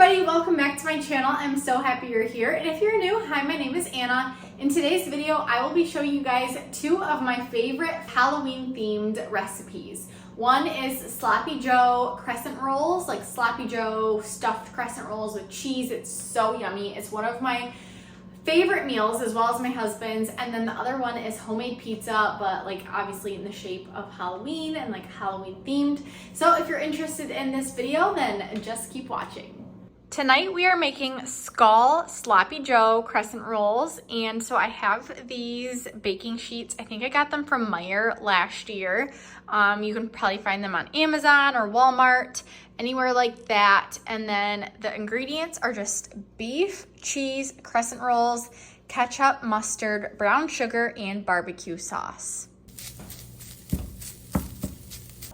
everybody, welcome back to my channel. I'm so happy you're here. And if you're new, hi, my name is Anna. In today's video, I will be showing you guys two of my favorite Halloween themed recipes. One is Sloppy Joe crescent rolls, like Sloppy Joe stuffed crescent rolls with cheese. It's so yummy. It's one of my favorite meals as well as my husband's. And then the other one is homemade pizza, but like obviously in the shape of Halloween and like Halloween themed. So if you're interested in this video, then just keep watching. Tonight we are making Skull Sloppy Joe crescent rolls, and so I have these baking sheets. I think I got them from Meijer last year. You can probably find them on Amazon or Walmart, anywhere like that. And then the ingredients are just beef, cheese, crescent rolls, ketchup, mustard, brown sugar, and barbecue sauce.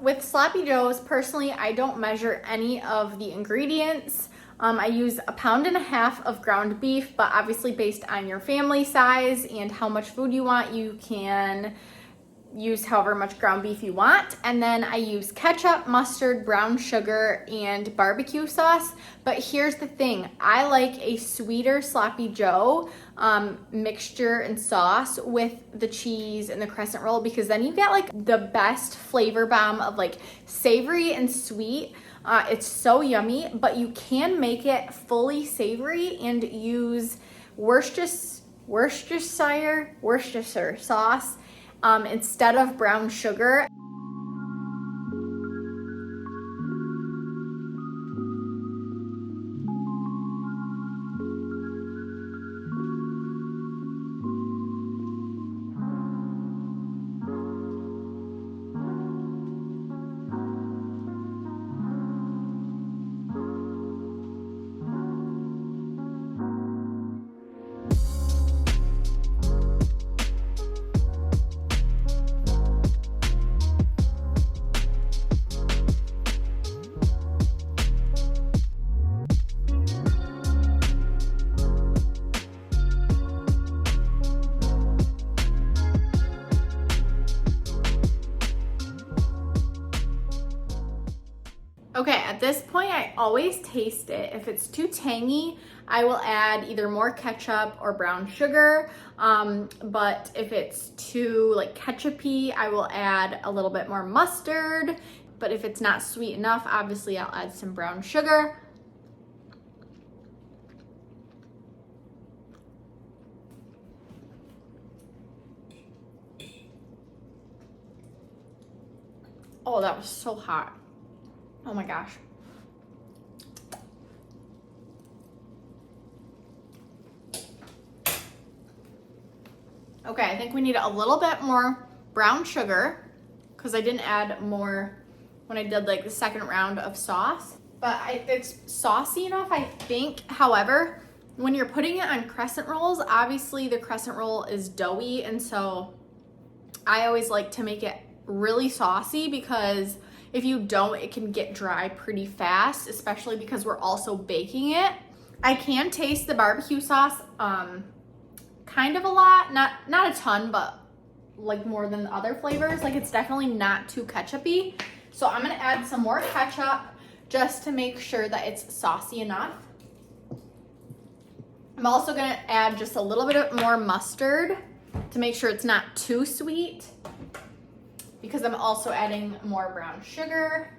With Sloppy Joes, personally, I don't measure any of the ingredients. I use 1.5 pounds of ground beef, but obviously based on your family size and how much food you want, you can use however much ground beef you want. And then I use ketchup, mustard, brown sugar, and barbecue sauce. But here's the thing, I like a sweeter Sloppy Joe mixture and sauce with the cheese and the crescent roll, because then you get like the best flavor bomb of like savory and sweet. It's so yummy, but you can make it fully savory and use Worcestershire sauce instead of brown sugar. Okay, at this point, I always taste it. If it's too tangy, I will add either more ketchup or brown sugar. But if it's too like ketchup-y, I will add a little bit more mustard. But if it's not sweet enough, obviously I'll add some brown sugar. Oh, that was so hot. Oh my gosh. Okay, I think we need a little bit more brown sugar because I didn't add more when I did like the second round of sauce. But it's saucy enough, I think. However, when you're putting it on crescent rolls, obviously the crescent roll is doughy, and so I always like to make it really saucy, because if you don't, it can get dry pretty fast, especially because we're also baking it. I can taste the barbecue sauce kind of a lot, not a ton, but like more than the other flavors. Like it's definitely not too ketchup-y. So I'm gonna add some more ketchup just to make sure that it's saucy enough. I'm also gonna add just a little bit more mustard to make sure it's not too sweet, because I'm also adding more brown sugar.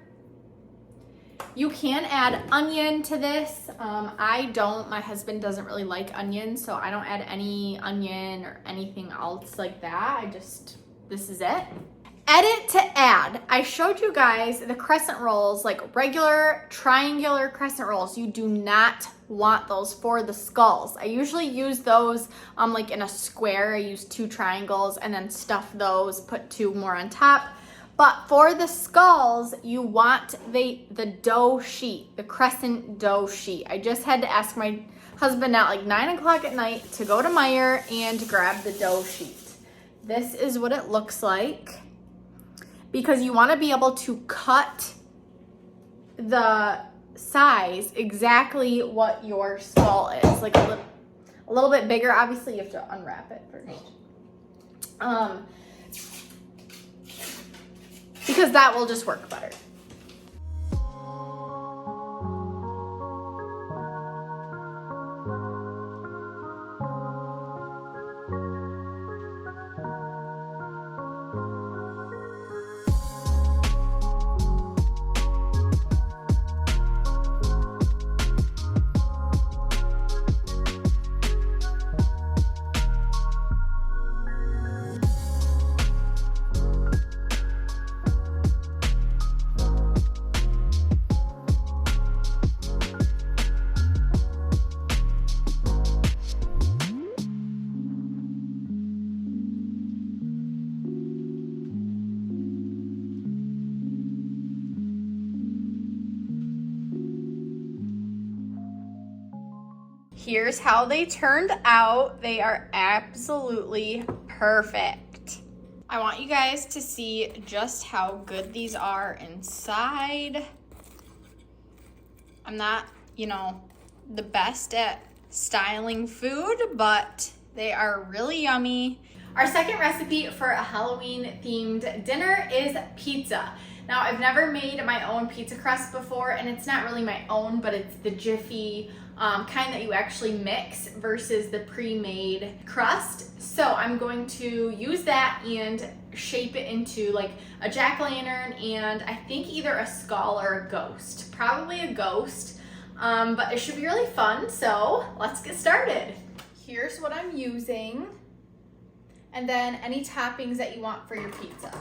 You can add onion to this. I don't, my husband doesn't really like onion, so I don't add any onion or anything else like that. This is it. Edit to add. I showed you guys the crescent rolls, like regular triangular crescent rolls. You do not want those for the skulls. I usually use those like in a square. I use 2 triangles and then stuff those, put 2 more on top. But for the skulls, you want the dough sheet, the crescent dough sheet. I just had to ask my husband at like 9 o'clock at night to go to Meijer and grab the dough sheet. This is what it looks like, because you want to be able to cut the size exactly what your skull is. Like a little bit bigger. Obviously, you have to unwrap it first. Because that will just work better. Here's how they turned out. They are absolutely perfect. I want you guys to see just how good these are inside. I'm not, the best at styling food, but they are really yummy. Our second recipe for a Halloween themed dinner is pizza. Now, I've never made my own pizza crust before, and it's not really my own, but it's the Jiffy kind that you actually mix versus the pre-made crust. So I'm going to use that and shape it into like a jack-o'-lantern and I think either a skull or a ghost. Probably a ghost, but it should be really fun, so let's get started. Here's what I'm using, and then any toppings that you want for your pizza.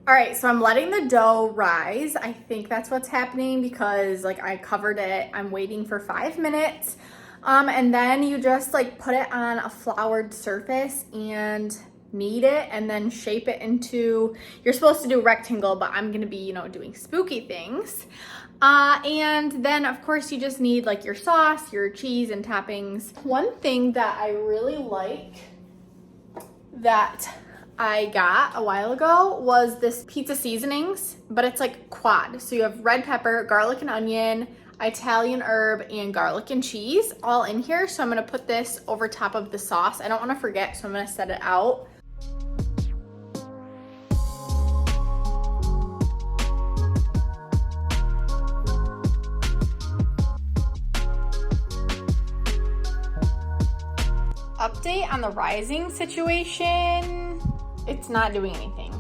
All right, so I'm letting the dough rise. I think that's what's happening because I covered it. I'm waiting for 5 minutes. And then you just put it on a floured surface and knead it and then shape it into, you're supposed to do rectangle, but I'm gonna be, doing spooky things. And then of course you just need your sauce, your cheese and toppings. One thing that I really like that I got a while ago was this pizza seasonings, but it's quad. So you have red pepper, garlic and onion, Italian herb, and garlic and cheese all in here. So I'm gonna put this over top of the sauce. I don't wanna forget, so I'm gonna set it out. Update on the rising situation. It's not doing anything.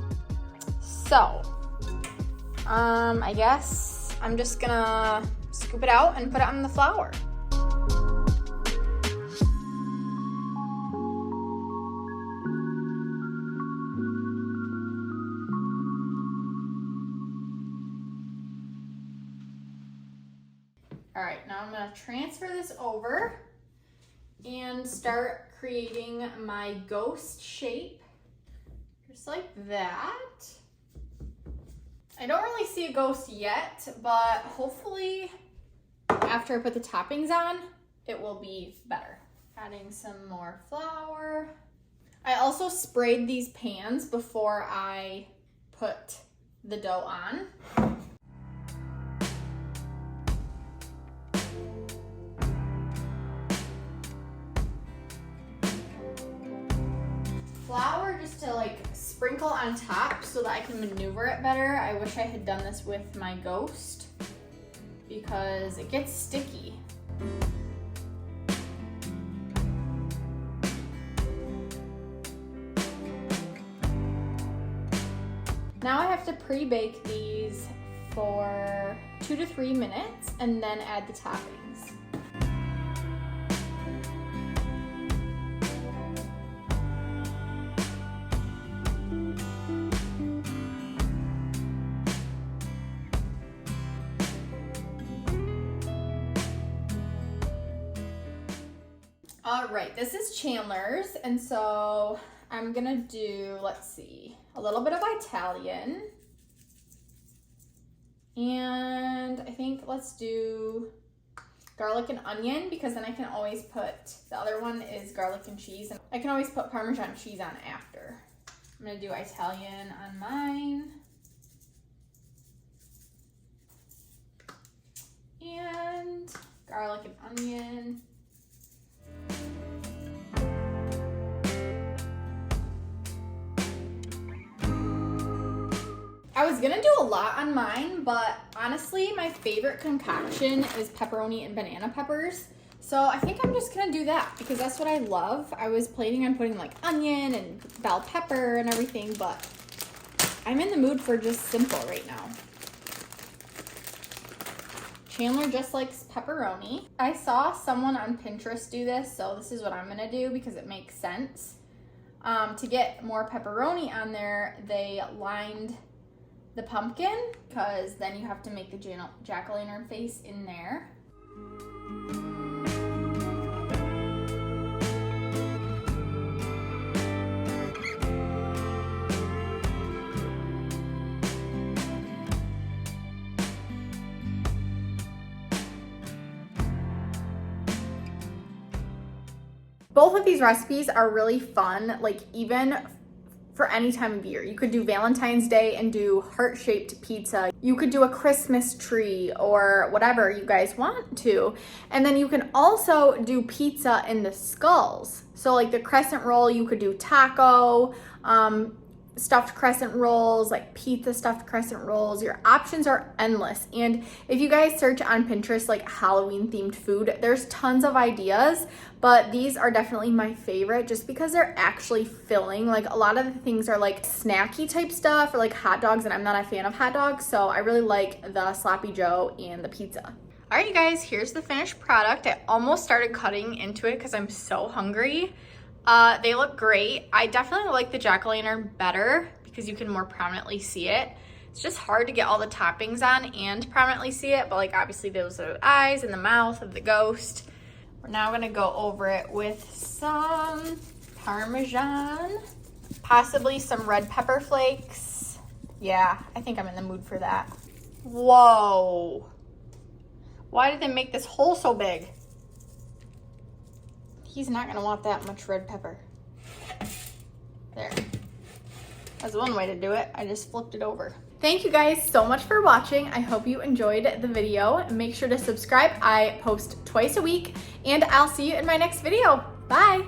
So, I guess I'm just gonna scoop it out and put it on the flour. All right, now I'm gonna transfer this over and start creating my ghost shape. Just like that. I don't really see a ghost yet, but hopefully after I put the toppings on, it will be better. Adding some more flour. I also sprayed these pans before I put the dough on. Flour just to sprinkle on top so that I can maneuver it better. I wish I had done this with my ghost because it gets sticky. Now I have to pre-bake these for 2 to 3 minutes and then add the toppings. All right, this is Chandler's, and so I'm gonna do, let's see, a little bit of Italian, and I think let's do garlic and onion because then I can always put, the other one is garlic and cheese, and I can always put Parmesan cheese on after. I'm gonna do Italian on mine. And garlic and onion. I was gonna do a lot on mine, but honestly, my favorite concoction is pepperoni and banana peppers. So I think I'm just gonna do that because that's what I love. I was planning on putting onion and bell pepper and everything, but I'm in the mood for just simple right now. Chandler just likes pepperoni. I saw someone on Pinterest do this, so this is what I'm gonna do because it makes sense. To get more pepperoni on there, they lined the pumpkin, because then you have to make the jack-o'-lantern face in there. Both of these recipes are really fun, like even for any time of year. You could do Valentine's Day and do heart-shaped pizza. You could do a Christmas tree or whatever you guys want to. And then you can also do pizza in the skulls. So like the crescent roll, you could do taco, stuffed crescent rolls, like pizza stuffed crescent rolls. Your options are endless. And if you guys search on Pinterest like Halloween themed food, there's tons of ideas, but these are definitely my favorite just because they're actually filling. Like a lot of the things are like snacky type stuff or like hot dogs, and I'm not a fan of hot dogs, so I really like the Sloppy Joe and the pizza. All right, you guys, here's the finished product. I almost started cutting into it because I'm so hungry. They look great. I definitely like the jack-o'-lantern better because you can more prominently see it. It's just hard to get all the toppings on and prominently see it, but like obviously those are the eyes and the mouth of the ghost. We're now gonna go over it with some Parmesan, possibly some red pepper flakes. Yeah, I think I'm in the mood for that. Whoa. Why did they make this hole so big? He's not gonna want that much red pepper. There. That's one way to do it. I just flipped it over. Thank you guys so much for watching. I hope you enjoyed the video. Make sure to subscribe. I post twice a week, and I'll see you in my next video. Bye.